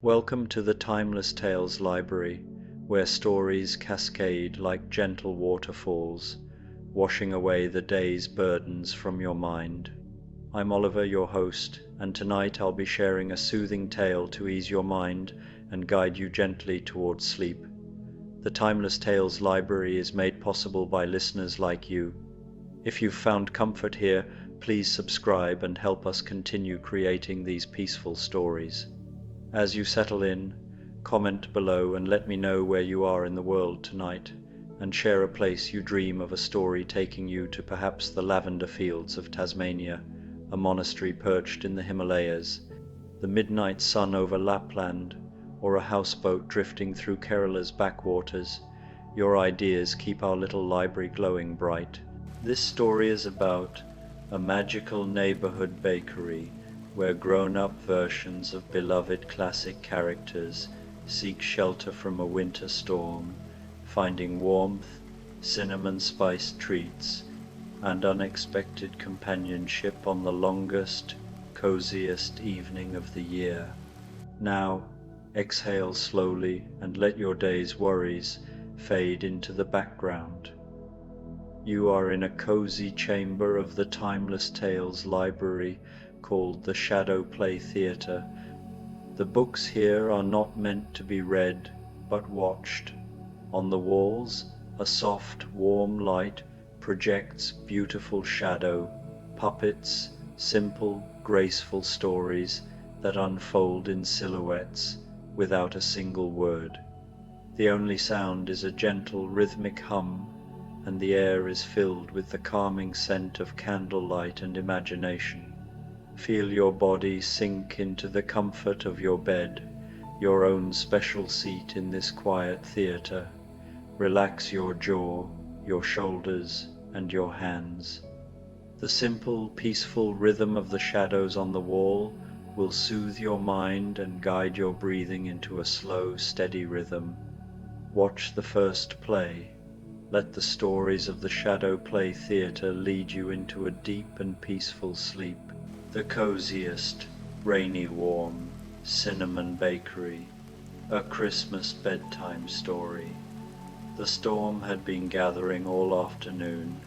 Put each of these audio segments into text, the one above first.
Welcome to the Timeless Tales Library, where stories cascade like gentle waterfalls, washing away the day's burdens from your mind. I'm Oliver, your host, and tonight I'll be sharing a soothing tale to ease your mind and guide you gently towards sleep. The Timeless Tales Library is made possible by listeners like you. If you've found comfort here, please subscribe and help us continue creating these peaceful stories. As you settle in, comment below and let me know where you are in the world tonight, and share a place you dream of a story taking you to perhaps the lavender fields of Tasmania, a monastery perched in the Himalayas, the midnight sun over Lapland, or a houseboat drifting through Kerala's backwaters. Your ideas keep our little library glowing bright. This story is about a magical neighborhood bakery where grown-up versions of beloved classic characters seek shelter from a winter storm, finding warmth, cinnamon-spiced treats, and unexpected companionship on the longest, coziest evening of the year. Now, exhale slowly and let your day's worries fade into the background. You are in a cozy chamber of the Timeless Tales Library called the Shadow Play Theatre. The books here are not meant to be read, but watched. On the walls, a soft, warm light projects beautiful shadow, puppets, simple, graceful stories that unfold in silhouettes without a single word. The only sound is a gentle, rhythmic hum, and the air is filled with the calming scent of candlelight and imagination. Feel your body sink into the comfort of your bed, your own special seat in this quiet theatre. Relax your jaw, your shoulders, and your hands. The simple, peaceful rhythm of the shadows on the wall will soothe your mind and guide your breathing into a slow, steady rhythm. Watch the first play. Let the stories of the Shadow Play Theatre lead you into a deep and peaceful sleep. The Coziest, rainy warm, cinnamon bakery, a Christmas bedtime story. The storm had been gathering all afternoon,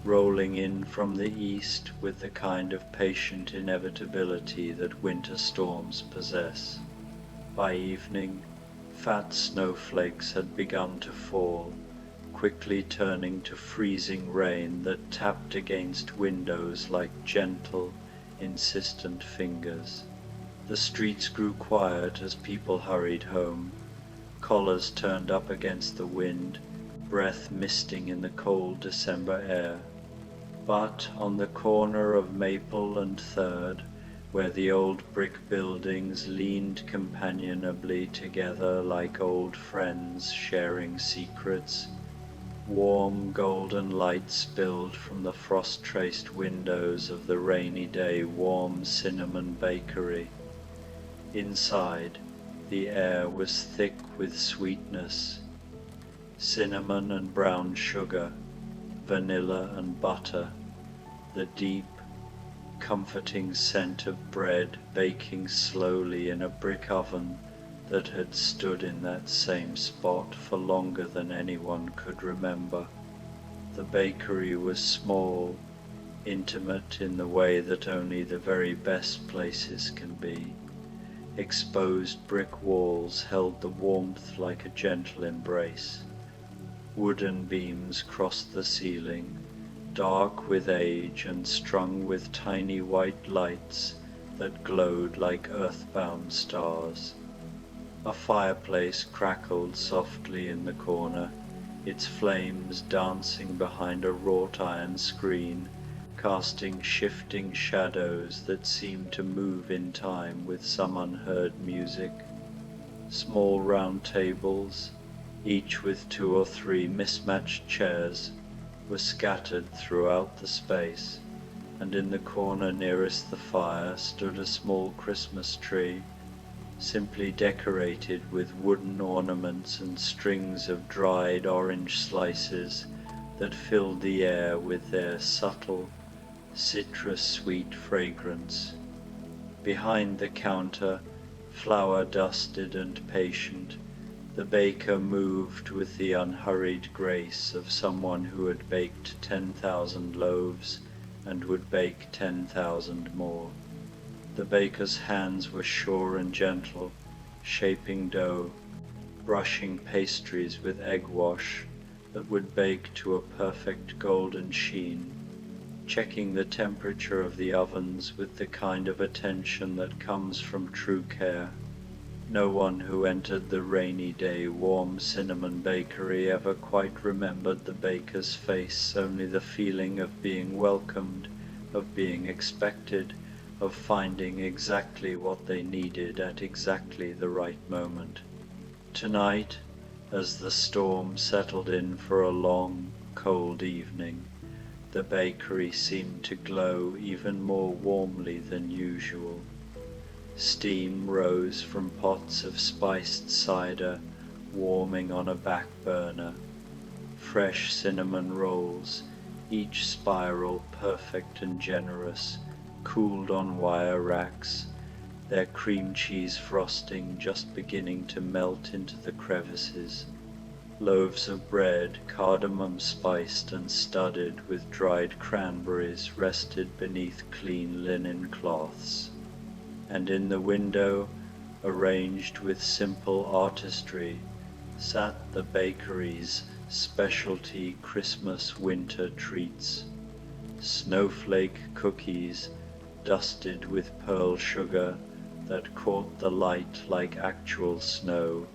rolling in from the east with the kind of patient inevitability that winter storms possess. By evening, fat snowflakes had begun to fall, quickly turning to freezing rain that tapped against windows like gentle, insistent fingers. The streets grew quiet as people hurried home, collars turned up against the wind, breath misting in the cold December air. But on the corner of Maple and Third, where the old brick buildings leaned companionably together like old friends sharing secrets, warm golden light spilled from the frost-traced windows of the rainy day warm cinnamon bakery. Inside, the air was thick with sweetness, cinnamon and brown sugar, vanilla and butter, the deep, comforting scent of bread baking slowly in a brick oven that had stood in that same spot for longer than anyone could remember. The bakery was small, intimate in the way that only the very best places can be. Exposed brick walls held the warmth like a gentle embrace. Wooden beams crossed the ceiling, dark with age and strung with tiny white lights that glowed like earthbound stars. A fireplace crackled softly in the corner, its flames dancing behind a wrought iron screen, casting shifting shadows that seemed to move in time with some unheard music. Small round tables, each with 2 or 3 mismatched chairs, were scattered throughout the space, and in the corner nearest the fire stood a small Christmas tree, simply decorated with wooden ornaments and strings of dried orange slices that filled the air with their subtle, citrus-sweet fragrance. Behind the counter, Flour-dusted and patient, the baker moved with the unhurried grace of someone who had baked 10,000 loaves and would bake 10,000 more. The baker's hands were sure and gentle, shaping dough, brushing pastries with egg wash that would bake to a perfect golden sheen, checking the temperature of the ovens with the kind of attention that comes from true care. No one who entered the rainy day warm cinnamon bakery ever quite remembered the baker's face, only the feeling of being welcomed, of being expected, of finding exactly what they needed at exactly the right moment. Tonight, as the storm settled in for a long, cold evening, the bakery seemed to glow even more warmly than usual. Steam rose from pots of spiced cider warming on a back burner. Fresh cinnamon rolls, each spiral perfect and generous, cooled on wire racks, their cream cheese frosting just beginning to melt into the crevices. Loaves of bread, cardamom spiced and studded with dried cranberries, rested beneath clean linen cloths. And in the window, arranged with simple artistry, sat the bakery's specialty Christmas winter treats. Snowflake cookies, dusted with pearl sugar that caught the light like actual snow,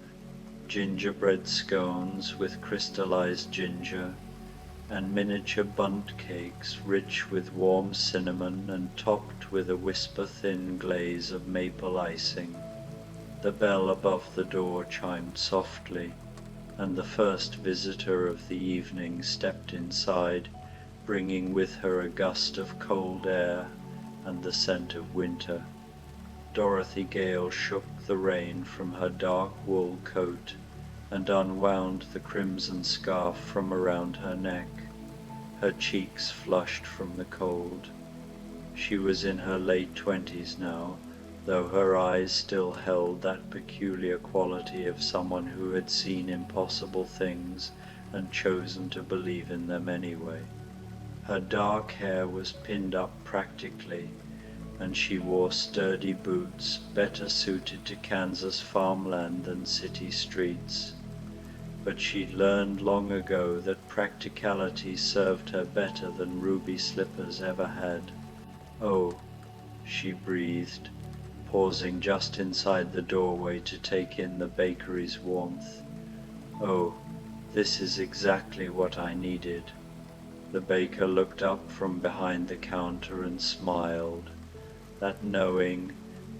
gingerbread scones with crystallized ginger, and miniature bundt cakes rich with warm cinnamon and topped with a whisper-thin glaze of maple icing. The bell above the door chimed softly, and the first visitor of the evening stepped inside, bringing with her a gust of cold air and the scent of winter. Dorothy Gale shook the rain from her dark wool coat and unwound the crimson scarf from around her neck. Her cheeks flushed from the cold. She was in her late 20s now, though her eyes still held that peculiar quality of someone who had seen impossible things and chosen to believe in them anyway. Her dark hair was pinned up practically, and she wore sturdy boots better suited to Kansas farmland than city streets. But she'd learned long ago that practicality served her better than ruby slippers ever had. "Oh," she breathed, pausing just inside the doorway to take in the bakery's warmth. "Oh, this is exactly what I needed." The baker looked up from behind the counter and smiled, that knowing,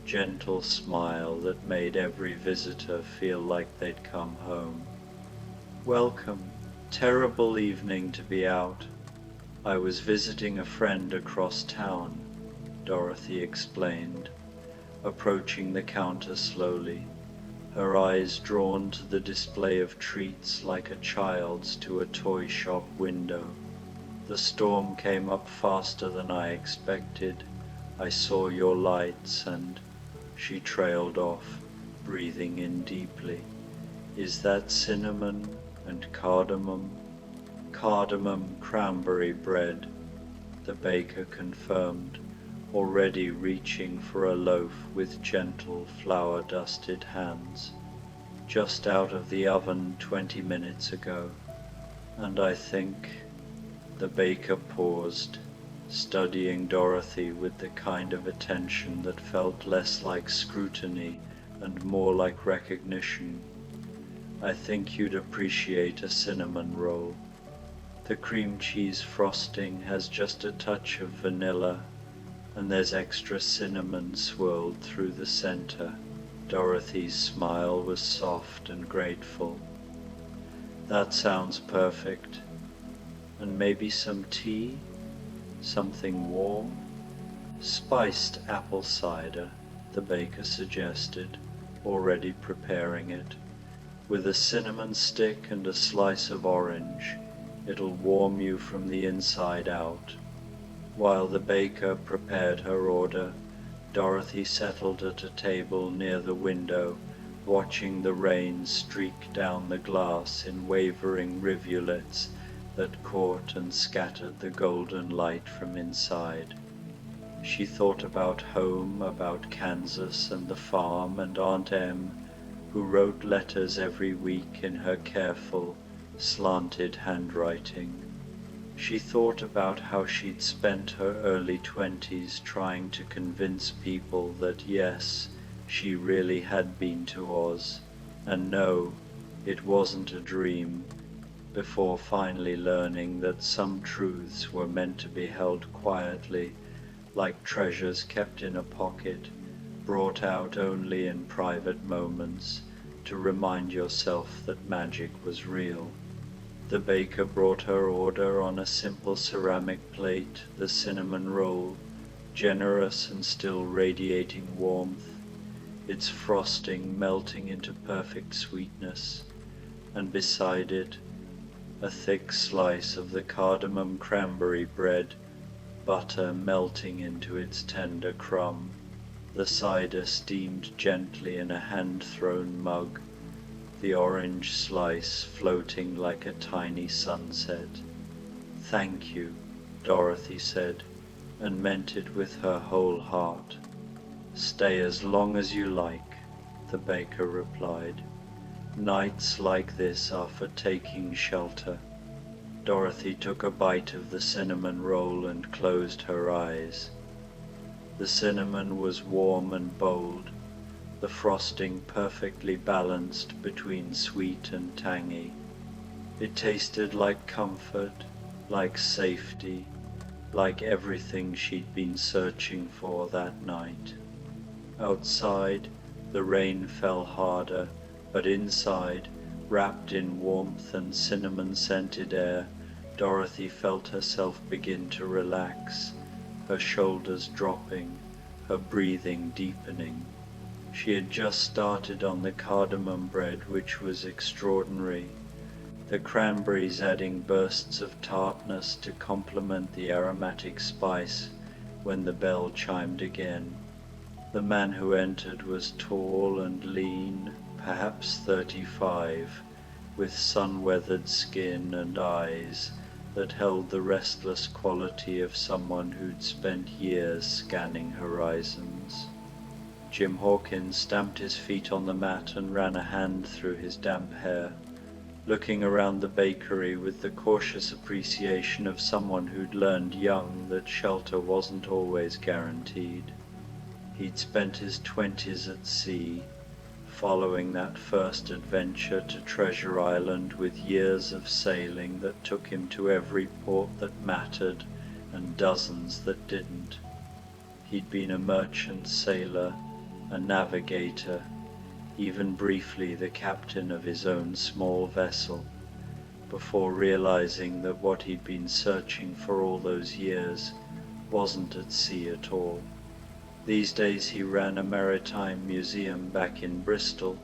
gentle smile that made every visitor feel like they'd come home. "Welcome. Terrible evening to be out. I was visiting a friend across town," Dorothy explained, approaching the counter slowly, her eyes drawn to the display of treats like a child's to a toy shop window. "The storm came up faster than I expected. I saw your lights and—" She trailed off, breathing in deeply. "Is that cinnamon and cardamom?" "Cardamom cranberry bread," the baker confirmed, already reaching for a loaf with gentle flour-dusted hands. "Just out of the oven 20 minutes ago. And I think—" The baker paused, studying Dorothy with the kind of attention that felt less like scrutiny and more like recognition. "I think you'd appreciate a cinnamon roll. The cream cheese frosting has just a touch of vanilla, and there's extra cinnamon swirled through the center." Dorothy's smile was soft and grateful. "That sounds perfect. And maybe some tea? Something warm?" "Spiced apple cider," the baker suggested, already preparing it. "With a cinnamon stick and a slice of orange, it'll warm you from the inside out." While the baker prepared her order, Dorothy settled at a table near the window, watching the rain streak down the glass in wavering rivulets that caught and scattered the golden light from inside. She thought about home, about Kansas and the farm and Aunt Em, who wrote letters every week in her careful, slanted handwriting. She thought about how she'd spent her early 20s trying to convince people that yes, she really had been to Oz, and no, it wasn't a dream, before finally learning that some truths were meant to be held quietly, like treasures kept in a pocket, brought out only in private moments, to remind yourself that magic was real. The baker brought her order on a simple ceramic plate, the cinnamon roll, generous and still radiating warmth, its frosting melting into perfect sweetness, and beside it, a thick slice of the cardamom cranberry bread, butter melting into its tender crumb, the cider steamed gently in a hand-thrown mug, the orange slice floating like a tiny sunset. "Thank you," Dorothy said, and meant it with her whole heart. "Stay as long as you like," the baker replied. "Nights like this are for taking shelter." Dorothy took a bite of the cinnamon roll and closed her eyes. The cinnamon was warm and bold, the frosting perfectly balanced between sweet and tangy. It tasted like comfort, like safety, like everything she'd been searching for that night. Outside, the rain fell harder, but inside, wrapped in warmth and cinnamon-scented air, Dorothy felt herself begin to relax, her shoulders dropping, her breathing deepening. She had just started on the cardamom bread, which was extraordinary, the cranberries adding bursts of tartness to complement the aromatic spice, when the bell chimed again. The man who entered was tall and lean, perhaps 35, with sun-weathered skin and eyes that held the restless quality of someone who'd spent years scanning horizons. Jim Hawkins stamped his feet on the mat and ran a hand through his damp hair, looking around the bakery with the cautious appreciation of someone who'd learned young that shelter wasn't always guaranteed. He'd spent his 20s at sea, following that first adventure to Treasure Island with years of sailing that took him to every port that mattered and dozens that didn't. He'd been a merchant sailor, a navigator, even briefly the captain of his own small vessel, before realizing that what he'd been searching for all those years wasn't at sea at all. These days he ran a maritime museum back in Bristol,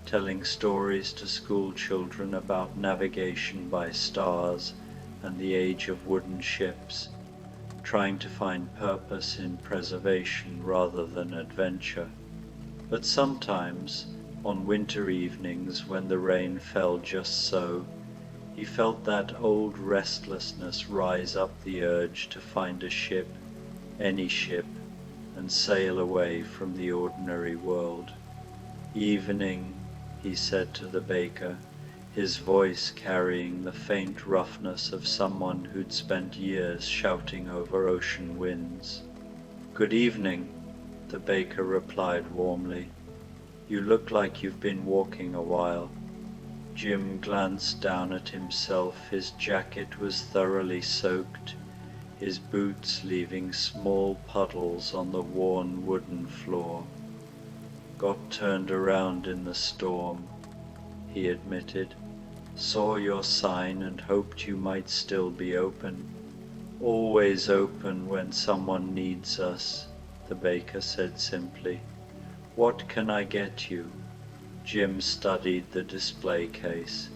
telling stories to school children about navigation by stars and the age of wooden ships, trying to find purpose in preservation rather than adventure. But sometimes, on winter evenings when the rain fell just so, he felt that old restlessness rise up the urge to find a ship, any ship, and sail away from the ordinary world. "Evening," he said to the baker, his voice carrying the faint roughness of someone who'd spent years shouting over ocean winds. "Good evening," the baker replied warmly. "You look like you've been walking a while." Jim glanced down at himself. His jacket was thoroughly soaked, his boots leaving small puddles on the worn wooden floor. "Got turned around in the storm," he admitted. "Saw your sign and hoped you might still be open." "Always open when someone needs us," the baker said simply. "What can I get you?" Jim studied the display case,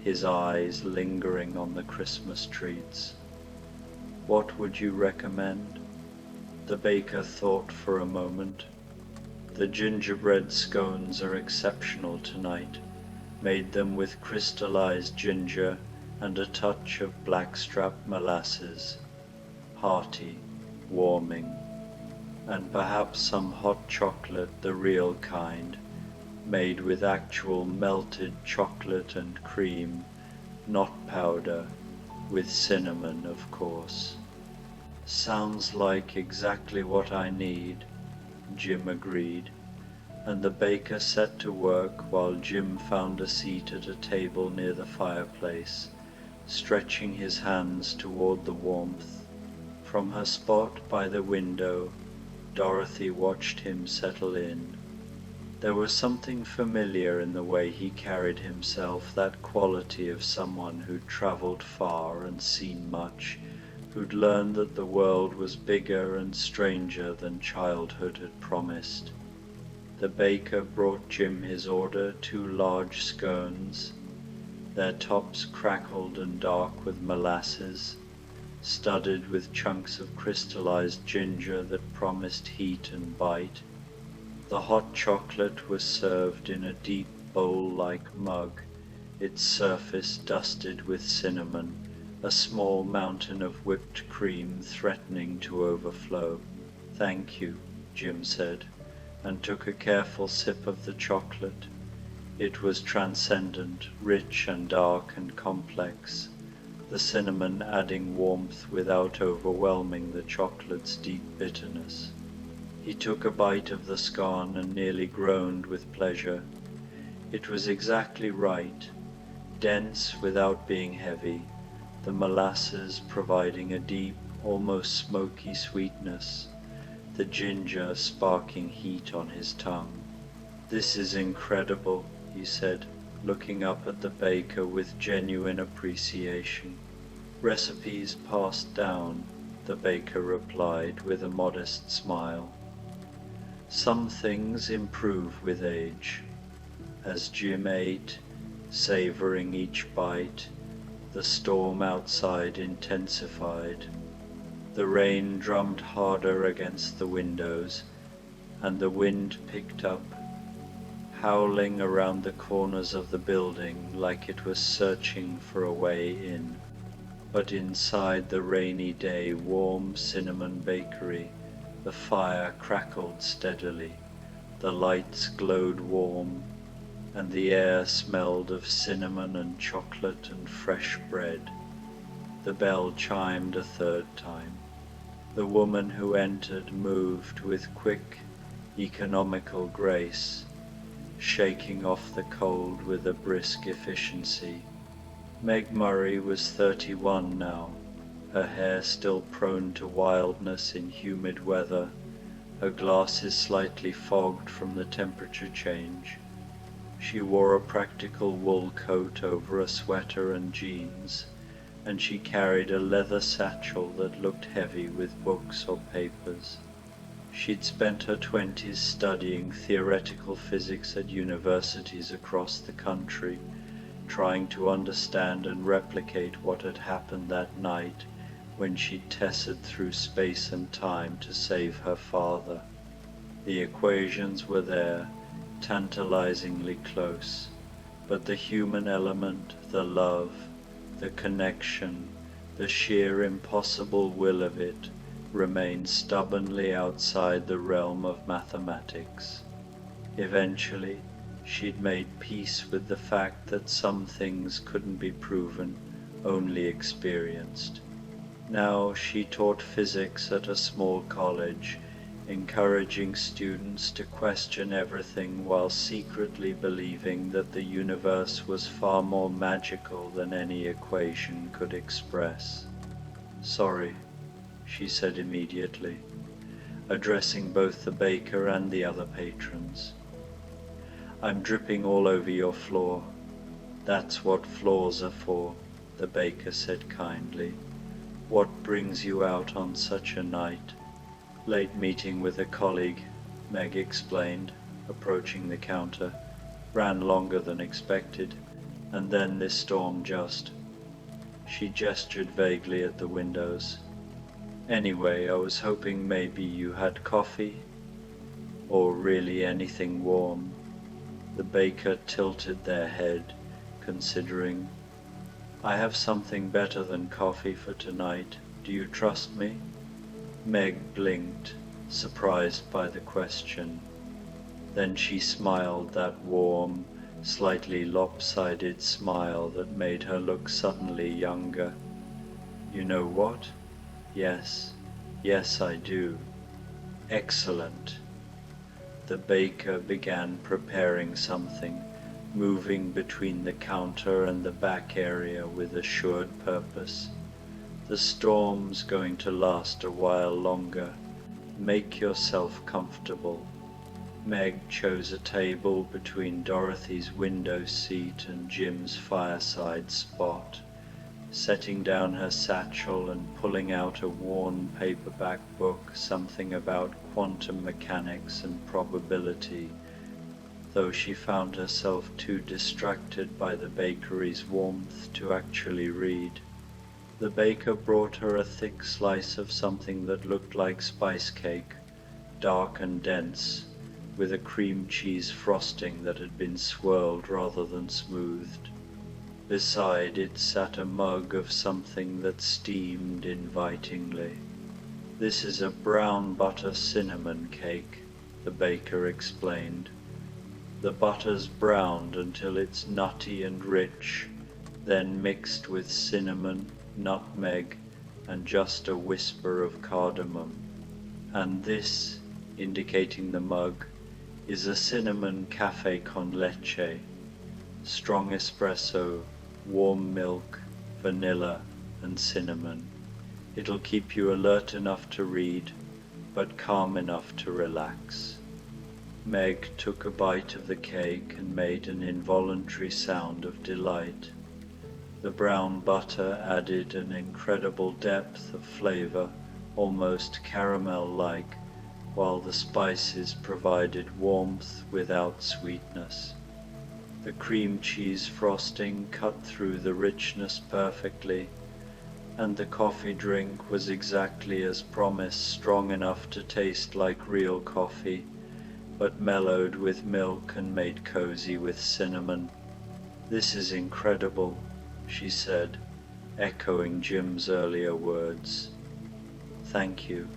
his eyes lingering on the Christmas treats. "What would you recommend?" The baker thought for a moment. The gingerbread scones are exceptional tonight. Made them with crystallized ginger and a touch of blackstrap molasses. Hearty, warming, and perhaps some hot chocolate, the real kind, made with actual melted chocolate and cream, not powder, with cinnamon, of course. Sounds like exactly what I need, Jim agreed, and the baker set to work while Jim found a seat at a table near the fireplace, stretching his hands toward the warmth. From her spot by the window, Dorothy watched him settle in. There was something familiar in the way he carried himself, that quality of someone who'd traveled far and seen much, who'd learned that the world was bigger and stranger than childhood had promised. The baker brought Jim his order, 2 large scones. Their tops crackled and dark with molasses, studded with chunks of crystallized ginger that promised heat and bite. The hot chocolate was served in a deep bowl-like mug, its surface dusted with cinnamon, a small mountain of whipped cream threatening to overflow. "Thank you," Jim said, and took a careful sip of the chocolate. It was transcendent, rich and dark and complex, the cinnamon adding warmth without overwhelming the chocolate's deep bitterness. He took a bite of the scone and nearly groaned with pleasure. It was exactly right, dense without being heavy, the molasses providing a deep, almost smoky sweetness, the ginger sparking heat on his tongue. "This is incredible," he said, looking up at the baker with genuine appreciation. "Recipes passed down," the baker replied with a modest smile. "Some things improve with age." As Jim ate, savoring each bite, the storm outside intensified. The rain drummed harder against the windows, and the wind picked up, howling around the corners of the building like it was searching for a way in. But inside the rainy day warm cinnamon bakery, the fire crackled steadily, the lights glowed warm, and the air smelled of cinnamon and chocolate and fresh bread. The bell chimed a 3rd time. The woman who entered moved with quick, economical grace, shaking off the cold with a brisk efficiency. Meg Murray was 31 now, her hair still prone to wildness in humid weather, her glasses slightly fogged from the temperature change. She wore a practical wool coat over a sweater and jeans, and she carried a leather satchel that looked heavy with books or papers. She'd spent her 20s studying theoretical physics at universities across the country, trying to understand and replicate what had happened that night when she tested through space and time to save her father. The equations were there, tantalizingly close, but the human element, the love, the connection, the sheer impossible will of it, remained stubbornly outside the realm of mathematics. Eventually, she'd made peace with the fact that some things couldn't be proven, only experienced. Now she taught physics at a small college, encouraging students to question everything while secretly believing that the universe was far more magical than any equation could express. "Sorry," she said immediately, addressing both the baker and the other patrons. "I'm dripping all over your floor." "That's what floors are for," the baker said kindly. "What brings you out on such a night?" "Late meeting with a colleague," Meg explained, approaching the counter. "Ran longer than expected, and then this storm just..." She gestured vaguely at the windows. Anyway, I was hoping maybe you had coffee, or really anything warm. The baker tilted their head, considering. I have something better than coffee for tonight. Do you trust me? Meg blinked, surprised by the question. Then she smiled that warm, slightly lopsided smile that made her look suddenly younger. You know what? Yes, yes I do. Excellent. The baker began preparing something, moving between the counter and the back area with assured purpose. The storm's going to last a while longer. Make yourself comfortable. Meg chose a table between Dorothy's window seat and Jim's fireside spot, setting down her satchel and pulling out a worn paperback book, something about quantum mechanics and probability, though she found herself too distracted by the bakery's warmth to actually read. The baker brought her a thick slice of something that looked like spice cake, dark and dense, with a cream cheese frosting that had been swirled rather than smoothed. Beside it sat a mug of something that steamed invitingly. This is a brown butter cinnamon cake, the baker explained. The butter's browned until it's nutty and rich, then mixed with cinnamon, nutmeg, and just a whisper of cardamom. And this, indicating the mug, is a cinnamon cafe con leche, strong espresso, warm milk, vanilla, and cinnamon. It'll keep you alert enough to read, but calm enough to relax. Meg took a bite of the cake and made an involuntary sound of delight. The brown butter added an incredible depth of flavor, almost caramel-like, while the spices provided warmth without sweetness. The cream cheese frosting cut through the richness perfectly, and the coffee drink was exactly as promised, strong enough to taste like real coffee, but mellowed with milk and made cozy with cinnamon. This is incredible, she said, echoing Jim's earlier words. Thank you.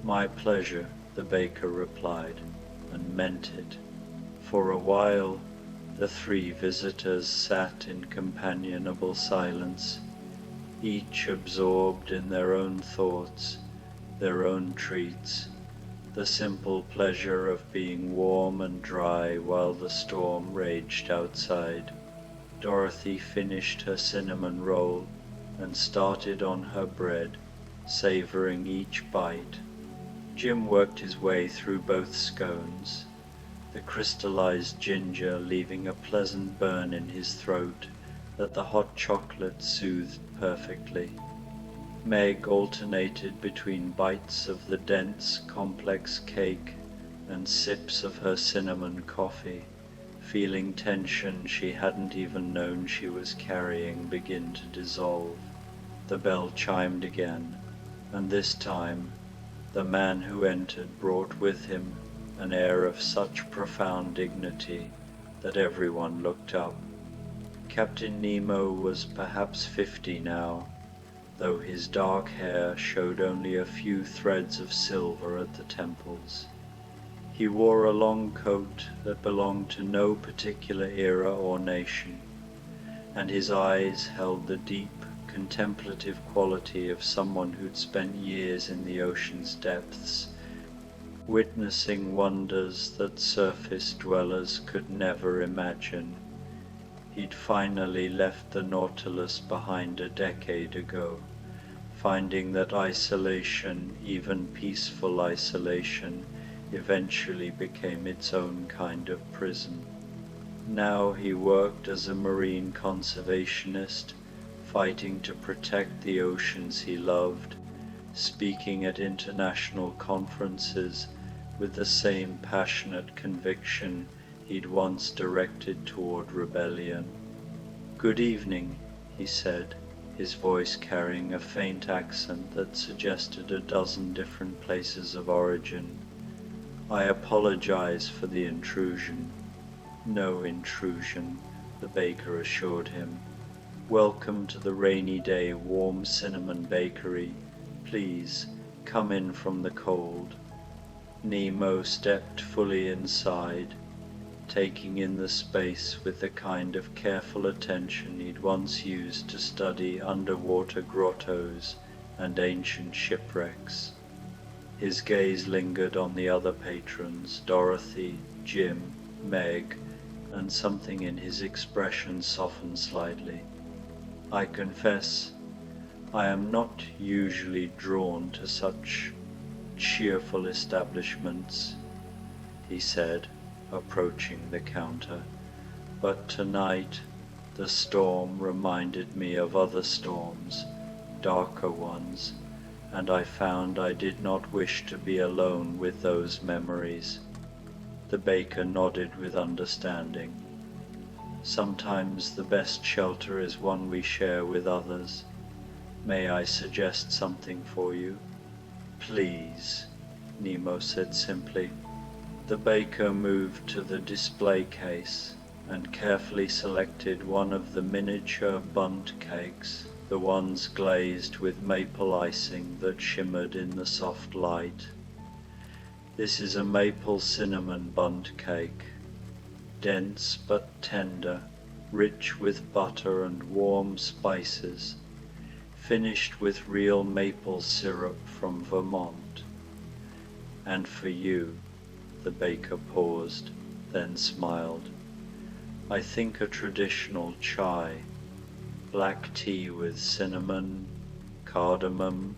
My pleasure, the baker replied, and meant it. For a while, the three visitors sat in companionable silence, each absorbed in their own thoughts, their own treats, the simple pleasure of being warm and dry while the storm raged outside. Dorothy finished her cinnamon roll and started on her bread, savoring each bite. Jim worked his way through both scones, the crystallized ginger leaving a pleasant burn in his throat that the hot chocolate soothed perfectly. Meg alternated between bites of the dense, complex cake and sips of her cinnamon coffee, feeling tension she hadn't even known she was carrying begin to dissolve. The bell chimed again, and this time the man who entered brought with him an air of such profound dignity that everyone looked up. Captain Nemo was perhaps 50 now, though his dark hair showed only a few threads of silver at the temples. He wore a long coat that belonged to no particular era or nation, and his eyes held the deep, contemplative quality of someone who'd spent years in the ocean's depths, witnessing wonders that surface dwellers could never imagine. He'd finally left the Nautilus behind a decade ago, finding that isolation, even peaceful isolation, eventually became its own kind of prison. Now he worked as a marine conservationist, fighting to protect the oceans he loved, speaking at international conferences with the same passionate conviction he'd once directed toward rebellion. "Good evening," he said, his voice carrying a faint accent that suggested a dozen different places of origin. "I apologize for the intrusion." "No intrusion," the baker assured him. "Welcome to the rainy day warm cinnamon bakery. Please, come in from the cold." Nemo stepped fully inside, taking in the space with the kind of careful attention he'd once used to study underwater grottos and ancient shipwrecks. His gaze lingered on the other patrons, Dorothy, Jim, Meg, and something in his expression softened slightly. "I confess, I am not usually drawn to such cheerful establishments," he said, approaching the counter, "but tonight the storm reminded me of other storms, darker ones, and I found I did not wish to be alone with those memories." The baker nodded with understanding. "Sometimes the best shelter is one we share with others. May I suggest something for you?" "Please," Nemo said simply. The baker moved to the display case and carefully selected one of the miniature bundt cakes, the ones glazed with maple icing that shimmered in the soft light. "This is a maple cinnamon bundt cake, dense but tender, rich with butter and warm spices, finished with real maple syrup from Vermont. And for you," the baker paused, then smiled, "I think a traditional chai, black tea with cinnamon, cardamom,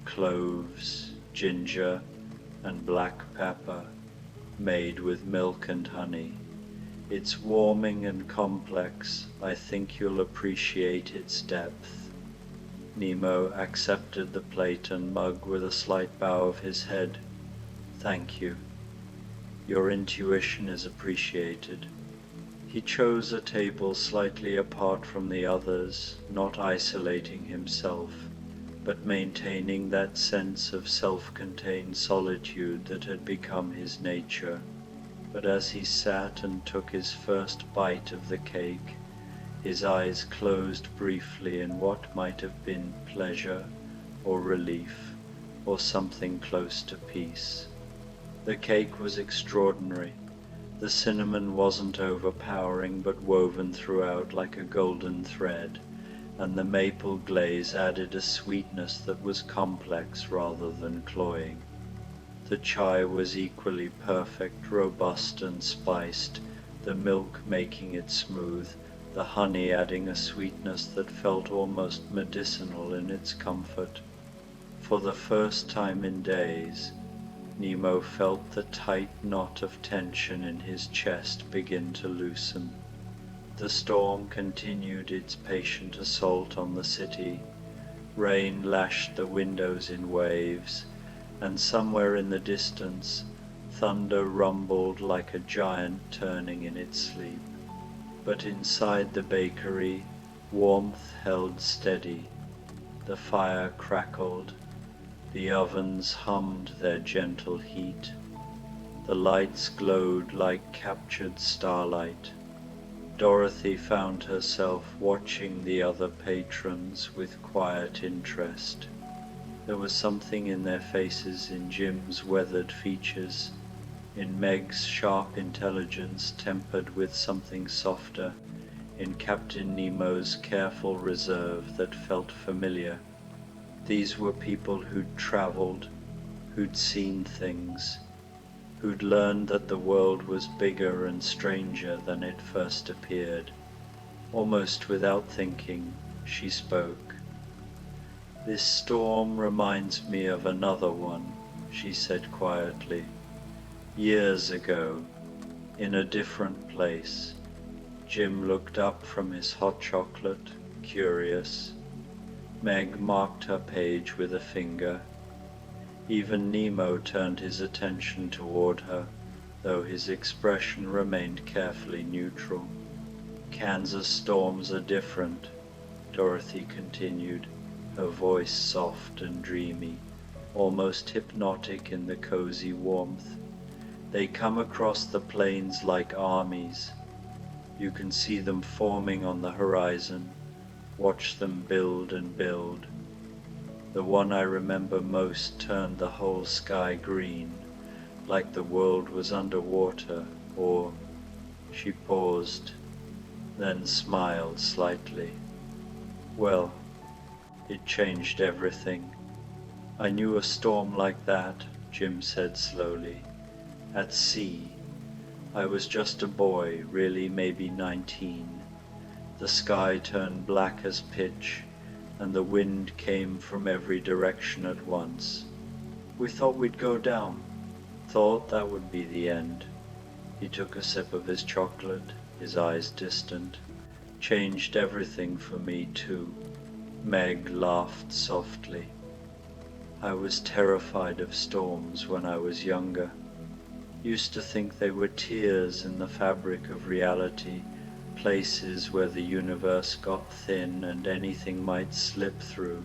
cloves, ginger, and black pepper, made with milk and honey. It's warming and complex. I think you'll appreciate its depth." Nemo accepted the plate and mug with a slight bow of his head. "Thank you. Your intuition is appreciated." He chose a table slightly apart from the others, not isolating himself, but maintaining that sense of self-contained solitude that had become his nature. But as he sat and took his first bite of the cake, his eyes closed briefly in what might have been pleasure or relief or something close to peace. The cake was extraordinary. The cinnamon wasn't overpowering but woven throughout like a golden thread, and the maple glaze added a sweetness that was complex rather than cloying. The chai was equally perfect, robust and spiced, the milk making it smooth, the honey adding a sweetness that felt almost medicinal in its comfort. For the first time in days, Nemo felt the tight knot of tension in his chest begin to loosen. The storm continued its patient assault on the city. Rain lashed the windows in waves, and somewhere in the distance, thunder rumbled like a giant turning in its sleep. But inside the bakery, warmth held steady. The fire crackled. The ovens hummed their gentle heat. The lights glowed like captured starlight. Dorothy found herself watching the other patrons with quiet interest. There was something in their faces, in Jim's weathered features, in Meg's sharp intelligence tempered with something softer, in Captain Nemo's careful reserve that felt familiar. These were people who'd traveled, who'd seen things, who'd learned that the world was bigger and stranger than it first appeared. Almost without thinking, she spoke. "This storm reminds me of another one," she said quietly. "Years ago, in a different place." Jim looked up from his hot chocolate, curious. Meg marked her page with a finger. Even Nemo turned his attention toward her, though his expression remained carefully neutral. "Kansas storms are different," Dorothy continued, her voice soft and dreamy, almost hypnotic in the cozy warmth. They come across the plains like armies. You can see them forming on the horizon, watch them build and build. The one I remember most turned the whole sky green, like the world was underwater, or... She paused, then smiled slightly. Well, it changed everything. I knew a storm like that, Jim said slowly, at sea. I was just a boy, really maybe 19. The sky turned black as pitch, and the wind came from every direction at once. We thought we'd go down, thought that would be the end. He took a sip of his chocolate, his eyes distant. Changed everything for me too. Meg laughed softly. I was terrified of storms when I was younger. Used to think they were tears in the fabric of reality, places where the universe got thin and anything might slip through.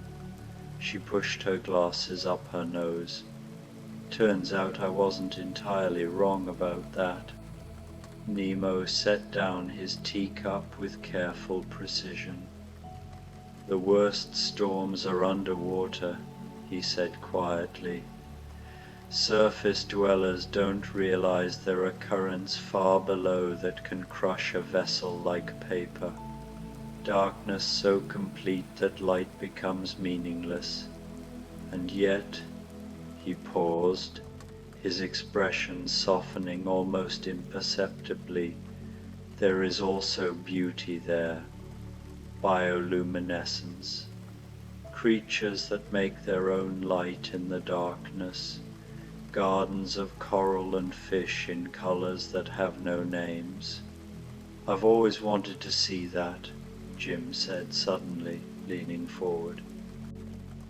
She pushed her glasses up her nose. Turns out I wasn't entirely wrong about that. Nemo set down his teacup with careful precision. The worst storms are underwater, he said quietly. Surface dwellers don't realize there are currents far below that can crush a vessel like paper. Darkness so complete that light becomes meaningless. And yet, he paused, his expression softening almost imperceptibly, there is also beauty there, bioluminescence, creatures that make their own light in the darkness, gardens of coral and fish in colors that have no names. I've always wanted to see that, Jim said suddenly, leaning forward.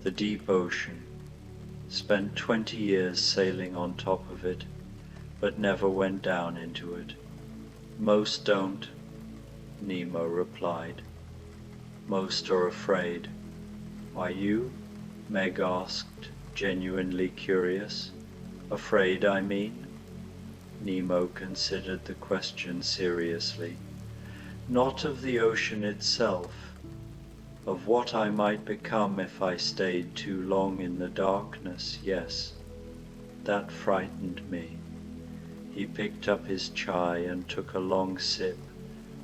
The deep ocean. Spent 20 years sailing on top of it, but never went down into it. Most don't, Nemo replied. Most are afraid. Why you? Meg asked, genuinely curious. Afraid, I mean? Nemo considered the question seriously. Not of the ocean itself, of what I might become if I stayed too long in the darkness, yes. That frightened me. He picked up his chai and took a long sip,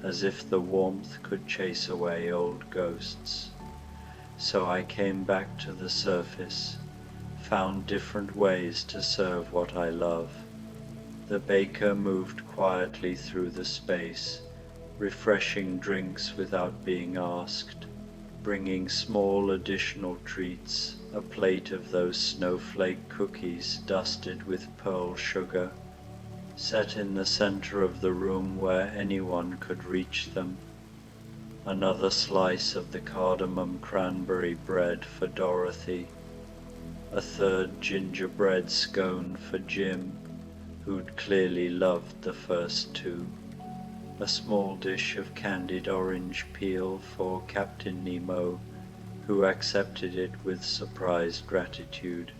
as if the warmth could chase away old ghosts. So I came back to the surface, found different ways to serve what I love. The baker moved quietly through the space, refreshing drinks without being asked, bringing small additional treats, a plate of those snowflake cookies dusted with pearl sugar, set in the center of the room where anyone could reach them. Another slice of the cardamom cranberry bread for Dorothy, a third gingerbread scone for Jim, who'd clearly loved the first two. A small dish of candied orange peel for Captain Nemo, who accepted it with surprised gratitude.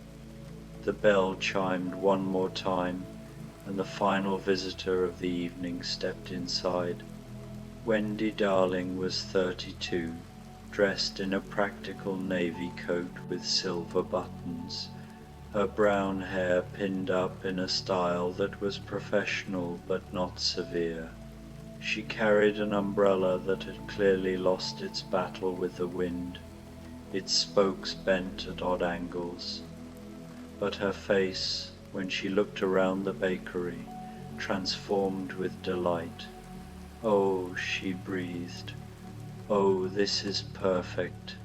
The bell chimed one more time, and the final visitor of the evening stepped inside. Wendy Darling was 32, dressed in a practical navy coat with silver buttons, her brown hair pinned up in a style that was professional but not severe. She carried an umbrella that had clearly lost its battle with the wind, its spokes bent at odd angles. But her face, when she looked around the bakery, transformed with delight. "Oh," she breathed, "oh, this is perfect."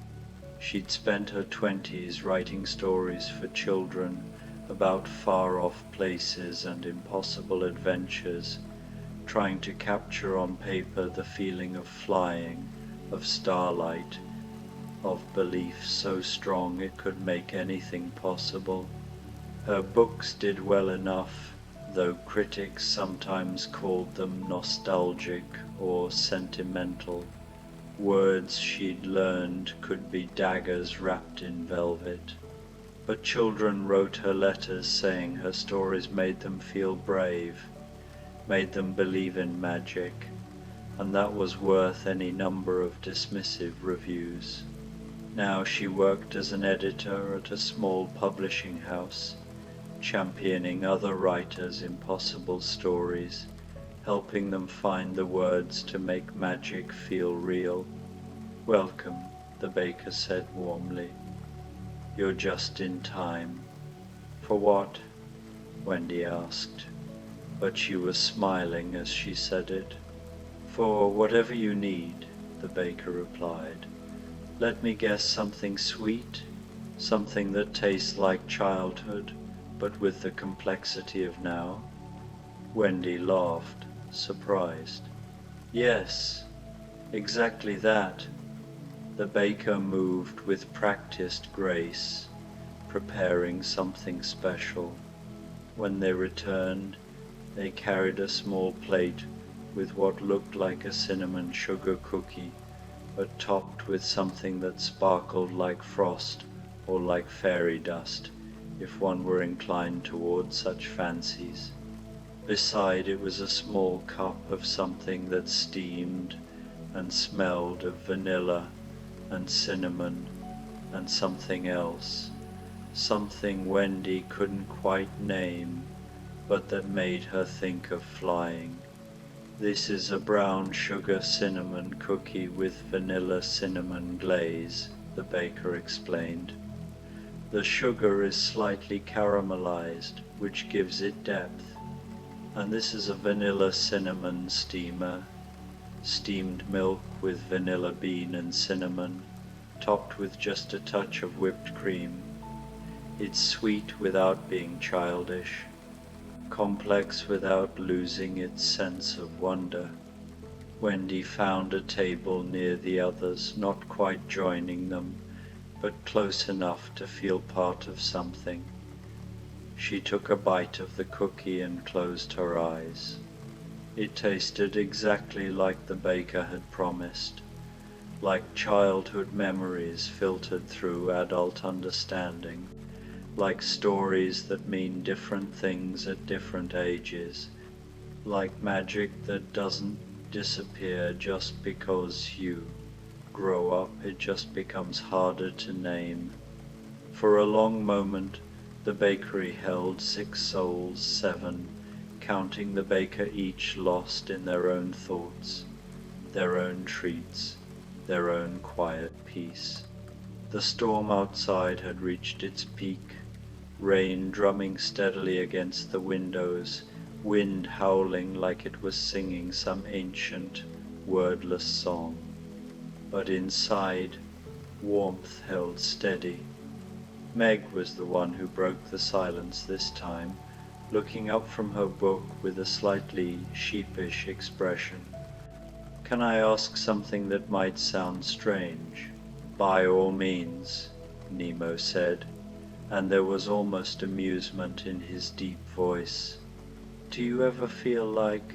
She'd spent her 20s writing stories for children about far-off places and impossible adventures, trying to capture on paper the feeling of flying, of starlight, of belief so strong it could make anything possible. Her books did well enough, though critics sometimes called them nostalgic or sentimental. Words she'd learned could be daggers wrapped in velvet. But children wrote her letters saying her stories made them feel brave, made them believe in magic, and that was worth any number of dismissive reviews. Now she worked as an editor at a small publishing house, championing other writers' impossible stories, helping them find the words to make magic feel real. "Welcome," the baker said warmly. "You're just in time." "For what?" Wendy asked, but she was smiling as she said it. "For whatever you need," the baker replied. "Let me guess, something sweet, something that tastes like childhood, but with the complexity of now?" Wendy laughed, surprised. "Yes, exactly that." The baker moved with practiced grace, preparing something special. When they returned, they carried a small plate with what looked like a cinnamon sugar cookie, but topped with something that sparkled like frost or like fairy dust, if one were inclined toward such fancies. Beside it was a small cup of something that steamed and smelled of vanilla and cinnamon and something else, something Wendy couldn't quite name, but that made her think of flying. "This is a brown sugar cinnamon cookie with vanilla cinnamon glaze," the baker explained. "The sugar is slightly caramelized, which gives it depth. And this is a vanilla cinnamon steamer, steamed milk with vanilla bean and cinnamon, topped with just a touch of whipped cream. It's sweet without being childish, complex without losing its sense of wonder." Wendy found a table near the others, not quite joining them, but close enough to feel part of something. She took a bite of the cookie and closed her eyes. It tasted exactly like the baker had promised, like childhood memories filtered through adult understanding, like stories that mean different things at different ages, like magic that doesn't disappear just because you grow up. It just becomes harder to name. For a long moment, the bakery held 6 souls, 7, counting the baker each lost in their own thoughts, their own treats, their own quiet peace. The storm outside had reached its peak, rain drumming steadily against the windows, wind howling like it was singing some ancient, wordless song. But inside, warmth held steady. Meg was the one who broke the silence this time, looking up from her book with a slightly sheepish expression. "Can I ask something that might sound strange?" "By all means," Nemo said, and there was almost amusement in his deep voice. "Do you ever feel like—"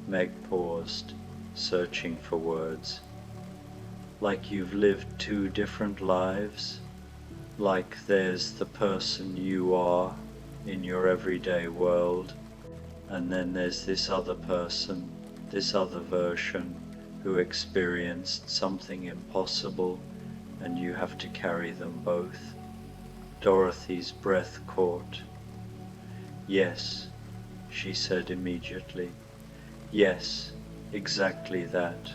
Meg paused, searching for words. "Like you've lived 2 different lives? Like there's the person you are in your everyday world, and then there's this other person, this other version, who experienced something impossible, and you have to carry them both?" Dorothy's breath caught. "Yes," she said immediately. "Yes, exactly that.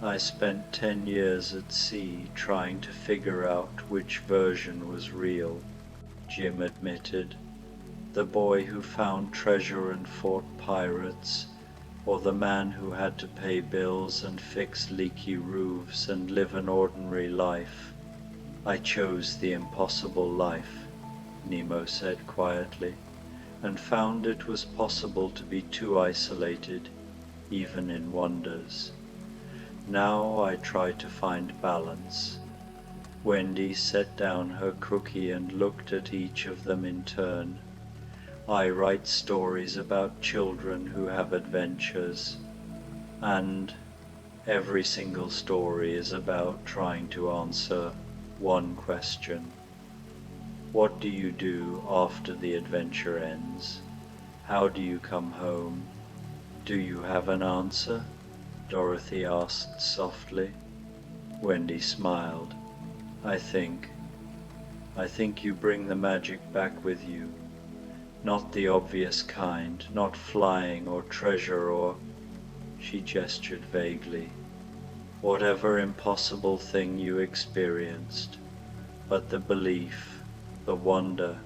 I spent 10 years at sea trying to figure out which version was real," Jim admitted. "The boy who found treasure and fought pirates, or the man who had to pay bills and fix leaky roofs and live an ordinary life. I chose the impossible life," Nemo said quietly, "and found it was possible to be too isolated, even in wonders. Now I try to find balance." Wendy set down her cookie and looked at each of them in turn. "I write stories about children who have adventures, and Every single story is about trying to answer one question. What do you do after the adventure ends? How do you come home? Do you have an answer? Dorothy asked softly. Wendy smiled. I think you bring the magic back with you. Not the obvious kind, not flying or treasure or... She gestured vaguely. Whatever impossible thing you experienced, but the belief, the wonder,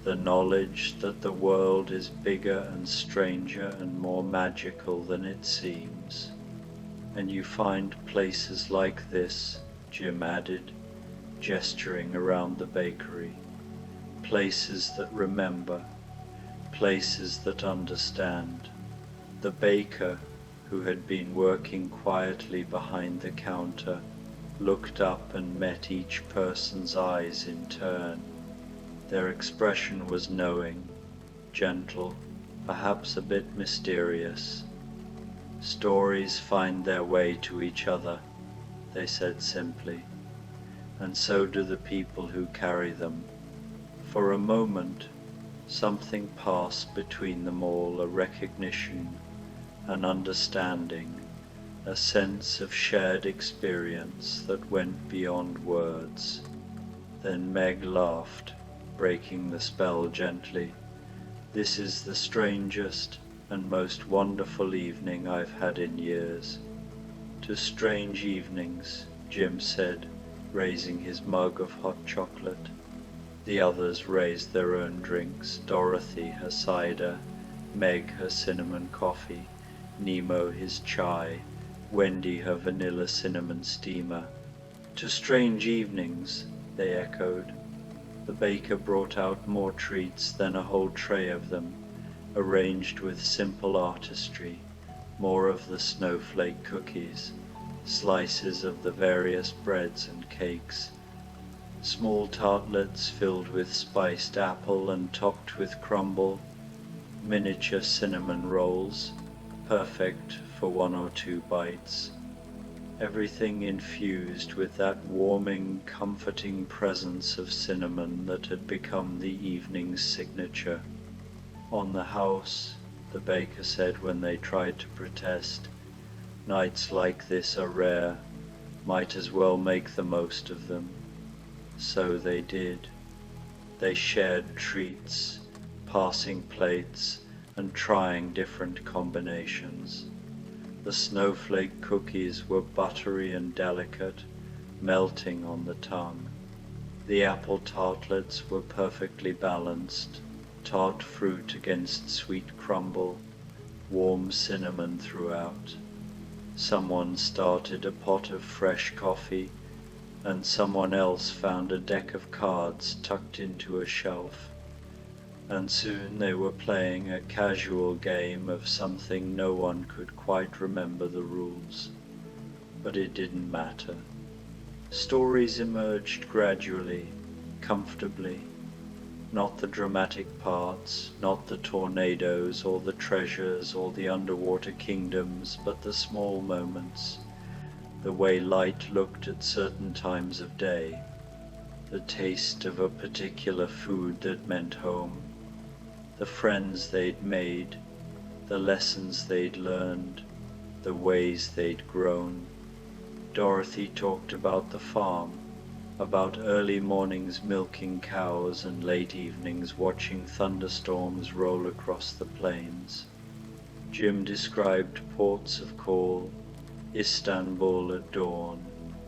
the knowledge that the world is bigger and stranger and more magical than it seems. And you find places like this, Jim added, gesturing around the bakery. Places that remember, places that understand. The baker, who had been working quietly behind the counter, looked up and met each person's eyes in turn. Their expression was knowing, gentle, perhaps a bit mysterious. Stories find their way to each other, they said simply, and so do the people who carry them. For a moment, something passed between them all, a recognition, an understanding, a sense of shared experience that went beyond words. Then Meg laughed, breaking the spell gently. This is the strangest and most wonderful evening I've had in years. To strange evenings, Jim said, raising his mug of hot chocolate. The others raised their own drinks, Dorothy her cider, Meg her cinnamon coffee, Nemo his chai, Wendy her vanilla cinnamon steamer. To strange evenings, they echoed. The baker brought out more treats than a whole tray of them, arranged with simple artistry, more of the snowflake cookies, slices of the various breads and cakes, small tartlets filled with spiced apple and topped with crumble, miniature cinnamon rolls, perfect for 1 or 2 bites. Everything infused with that warming, comforting presence of cinnamon that had become the evening's signature. On the house, the baker said when they tried to protest, nights like this are rare, might as well make the most of them. So they did. They shared treats, passing plates, and trying different combinations. The snowflake cookies were buttery and delicate, melting on the tongue. The apple tartlets were perfectly balanced, tart fruit against sweet crumble, warm cinnamon throughout. Someone started a pot of fresh coffee, and someone else found a deck of cards tucked into a shelf. And soon they were playing a casual game of something no one could quite remember the rules. But it didn't matter. Stories emerged gradually, comfortably. Not the dramatic parts, not the tornadoes or the treasures or the underwater kingdoms, but the small moments. The way light looked at certain times of day. The taste of a particular food that meant home. The friends they'd made, the lessons they'd learned, the ways they'd grown. Dorothy talked about the farm, about early mornings milking cows and late evenings watching thunderstorms roll across the plains. Jim described ports of call, Istanbul at dawn,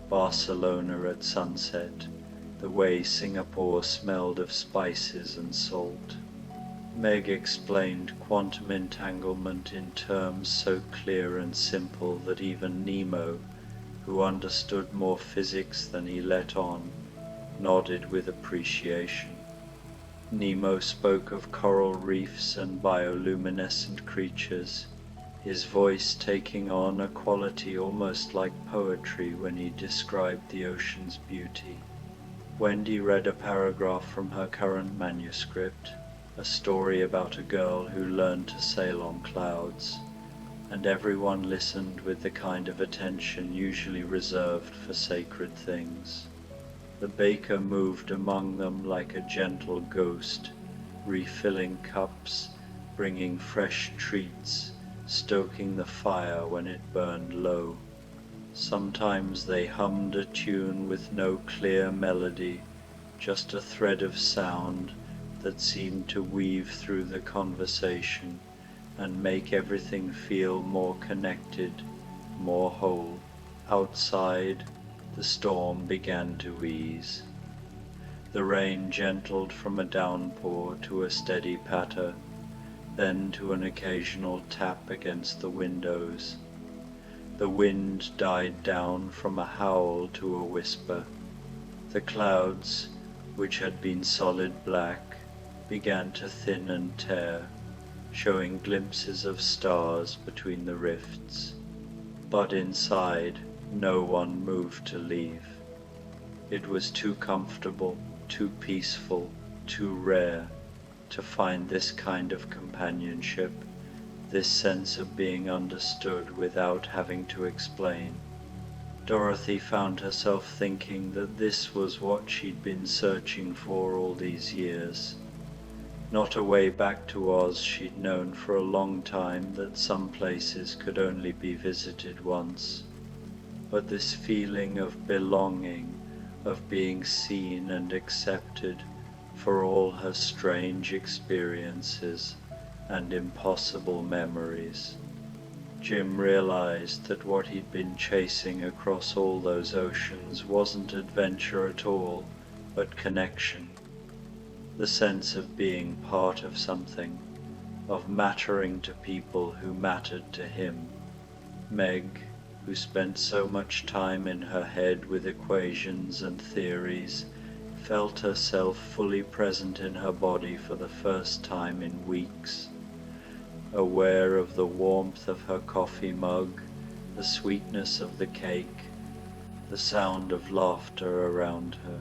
Barcelona at sunset, the way Singapore smelled of spices and salt. Meg explained quantum entanglement in terms so clear and simple that even Nemo, who understood more physics than he let on, nodded with appreciation. Nemo spoke of coral reefs and bioluminescent creatures, his voice taking on a quality almost like poetry when he described the ocean's beauty. Wendy read a paragraph from her current manuscript, a story about a girl who learned to sail on clouds. and everyone listened with the kind of attention usually reserved for sacred things. The baker moved among them like a gentle ghost, refilling cups, bringing fresh treats, stoking the fire when it burned low. Sometimes they hummed a tune with no clear melody, just a thread of sound that seemed to weave through the conversation and make everything feel more connected, more whole. Outside, the storm began to ease. The rain gentled from a downpour to a steady patter, then to an occasional tap against the windows. The wind died down from a howl to a whisper. The clouds, which had been solid black, began to thin and tear, showing glimpses of stars between the rifts. But inside, no one moved to leave. It was too comfortable, too peaceful, too rare to find this kind of companionship, this sense of being understood without having to explain. Dorothy found herself thinking that this was what she'd been searching for all these years. Not a way back to Oz, she'd known for a long time that some places could only be visited once. But this feeling of belonging, of being seen and accepted for all her strange experiences and impossible memories. Jim realized that what he'd been chasing across all those oceans wasn't adventure at all, but connection. The sense of being part of something, of mattering to people who mattered to him. Meg, who spent so much time in her head with equations and theories, felt herself fully present in her body for the first time in weeks, aware of the warmth of her coffee mug, the sweetness of the cake, the sound of laughter around her.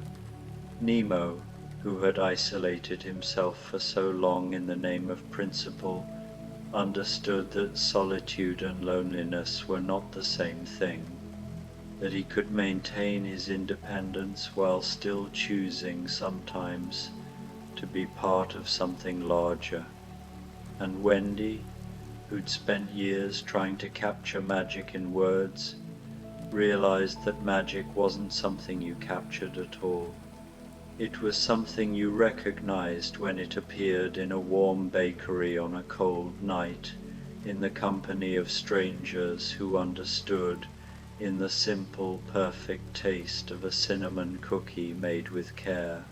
Nemo, who had isolated himself for so long in the name of principle, understood that solitude and loneliness were not the same thing, that he could maintain his independence while still choosing sometimes to be part of something larger. And Wendy, who'd spent years trying to capture magic in words, realized that magic wasn't something you captured at all. It was something you recognized when it appeared in a warm bakery on a cold night, in the company of strangers who understood, in the simple, perfect taste of a cinnamon cookie made with care.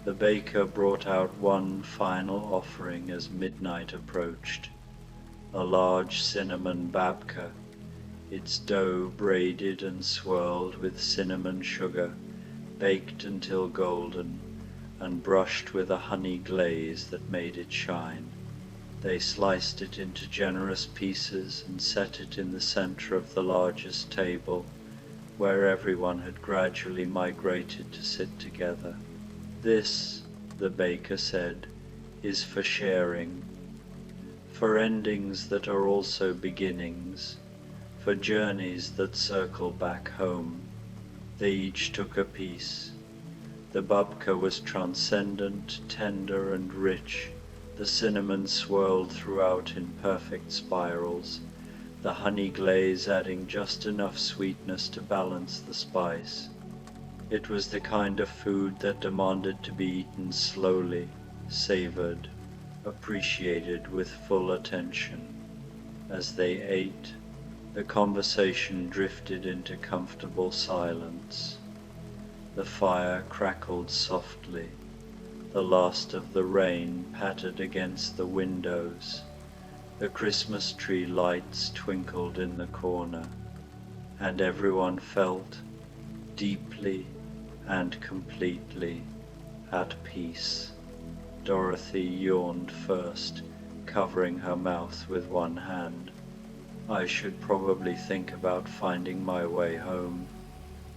The baker brought out one final offering as midnight approached, a large cinnamon babka, its dough braided and swirled with cinnamon sugar, baked until golden, and brushed with a honey glaze that made it shine. They sliced it into generous pieces and set it in the center of the largest table, where everyone had gradually migrated to sit together. This, the baker said, is for sharing, for endings that are also beginnings, for journeys that circle back home. They each took a piece. The babka was transcendent, tender and rich. The cinnamon swirled throughout in perfect spirals, the honey glaze adding just enough sweetness to balance the spice. It was the kind of food that demanded to be eaten slowly, savored, appreciated with full attention. As they ate, the conversation drifted into comfortable silence. The fire crackled softly. The last of the rain pattered against the windows. The Christmas tree lights twinkled in the corner, and everyone felt deeply and completely at peace. Dorothy yawned first, covering her mouth with one hand. I should probably think about finding my way home.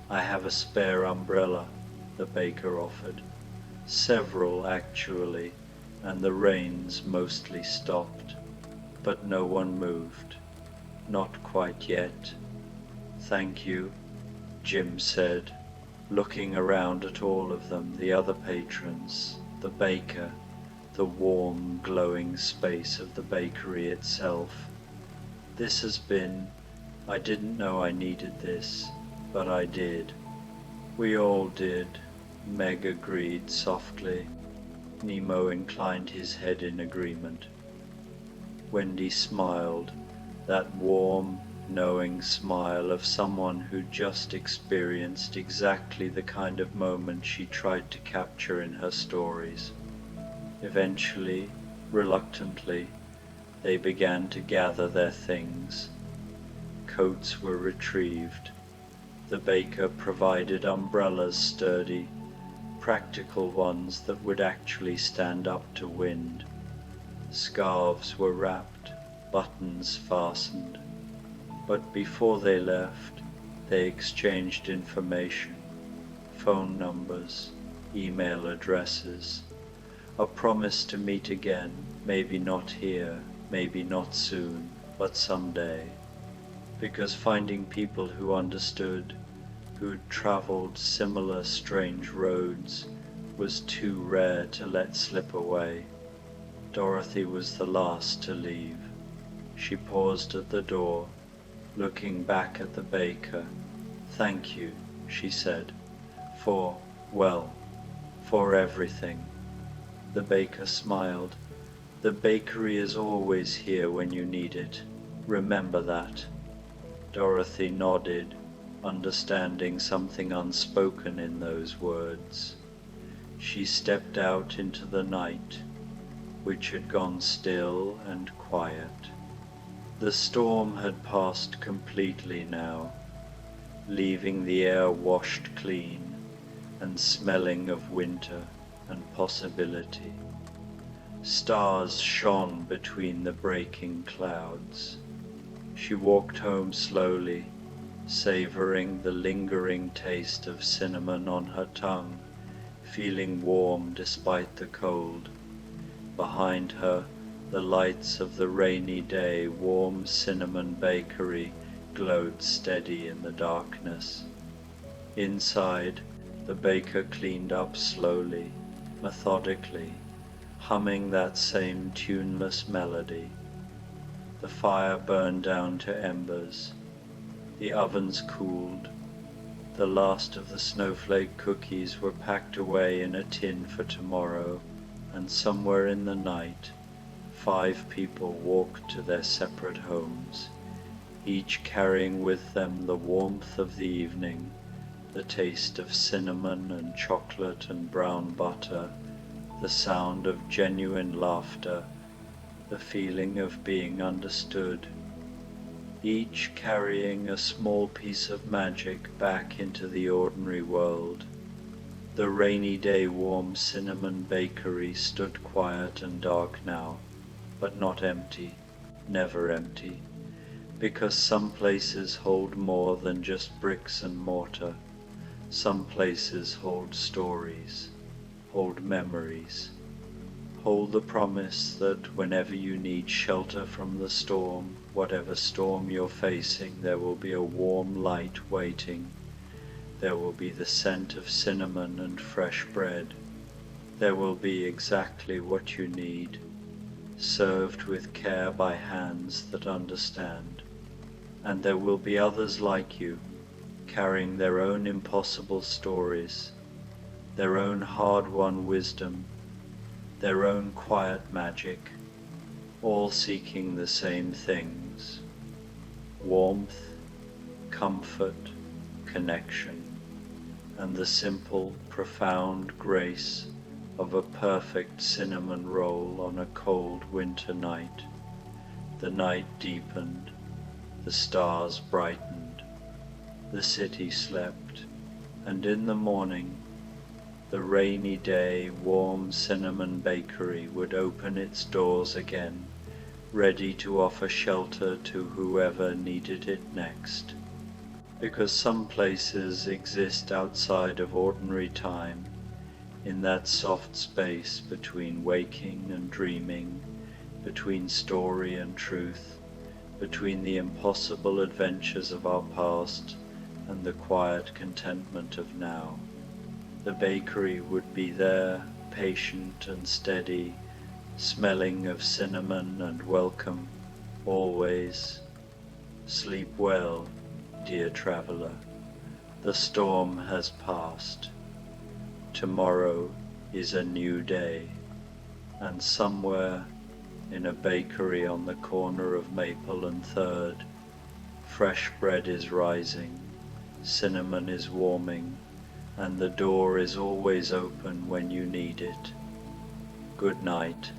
I have a spare umbrella, the baker offered. Several, actually, and the rain's mostly stopped, but no one moved. Not quite yet. Thank you, Jim said, looking around at all of them, the other patrons, the baker, the warm, glowing space of the bakery itself. This has been, I didn't know I needed this, but I did. We all did, Meg agreed softly. Nemo inclined his head in agreement. Wendy smiled, that warm, knowing smile of someone who just experienced exactly the kind of moment she tried to capture in her stories. Eventually, reluctantly, they began to gather their things. Coats were retrieved. The baker provided umbrellas, sturdy, practical ones that would actually stand up to wind. Scarves were wrapped, buttons fastened. But before they left, they exchanged information, phone numbers, email addresses, a promise to meet again, maybe not here, maybe not soon, but someday. Because finding people who understood, who'd traveled similar strange roads, was too rare to let slip away. Dorothy was the last to leave. She paused at the door, looking back at the baker. "Thank you," she said, for everything." The baker smiled. "The bakery is always here when you need it. Remember that." Dorothy nodded, understanding something unspoken in those words. She stepped out into the night, which had gone still and quiet. The storm had passed completely now, leaving the air washed clean and smelling of winter and possibility. Stars shone between the breaking clouds. She walked home slowly, savoring the lingering taste of cinnamon on her tongue, feeling warm despite the cold. Behind her, the lights of the rainy day warm cinnamon bakery glowed steady in the darkness. Inside, the baker cleaned up slowly, methodically, humming that same tuneless melody. The fire burned down to embers. The ovens cooled. The last of the snowflake cookies were packed away in a tin for tomorrow, and somewhere in the night, 5 people walked to their separate homes, each carrying with them the warmth of the evening, the taste of cinnamon and chocolate and brown butter, the sound of genuine laughter, the feeling of being understood, each carrying a small piece of magic back into the ordinary world. The rainy day warm cinnamon bakery stood quiet and dark now, but not empty, never empty, because some places hold more than just bricks and mortar. Some places hold stories, hold memories, hold the promise that whenever you need shelter from the storm, whatever storm you're facing, there will be a warm light waiting. There will be the scent of cinnamon and fresh bread. There will be exactly what you need, served with care by hands that understand. And there will be others like you, carrying their own impossible stories, their own hard-won wisdom, their own quiet magic, all seeking the same things: warmth, comfort, connection, and the simple, profound grace of a perfect cinnamon roll on a cold winter night. The night deepened, the stars brightened, the city slept, and in the morning, the rainy day warm cinnamon bakery would open its doors again, ready to offer shelter to whoever needed it next. Because some places exist outside of ordinary time, in that soft space between waking and dreaming, between story and truth, between the impossible adventures of our past and the quiet contentment of now. The bakery would be there, patient and steady, smelling of cinnamon and welcome, always. Sleep well, dear traveler. The storm has passed. Tomorrow is a new day, and somewhere in a bakery on the corner of Maple and Third, fresh bread is rising, cinnamon is warming, and the door is always open when you need it. Good night.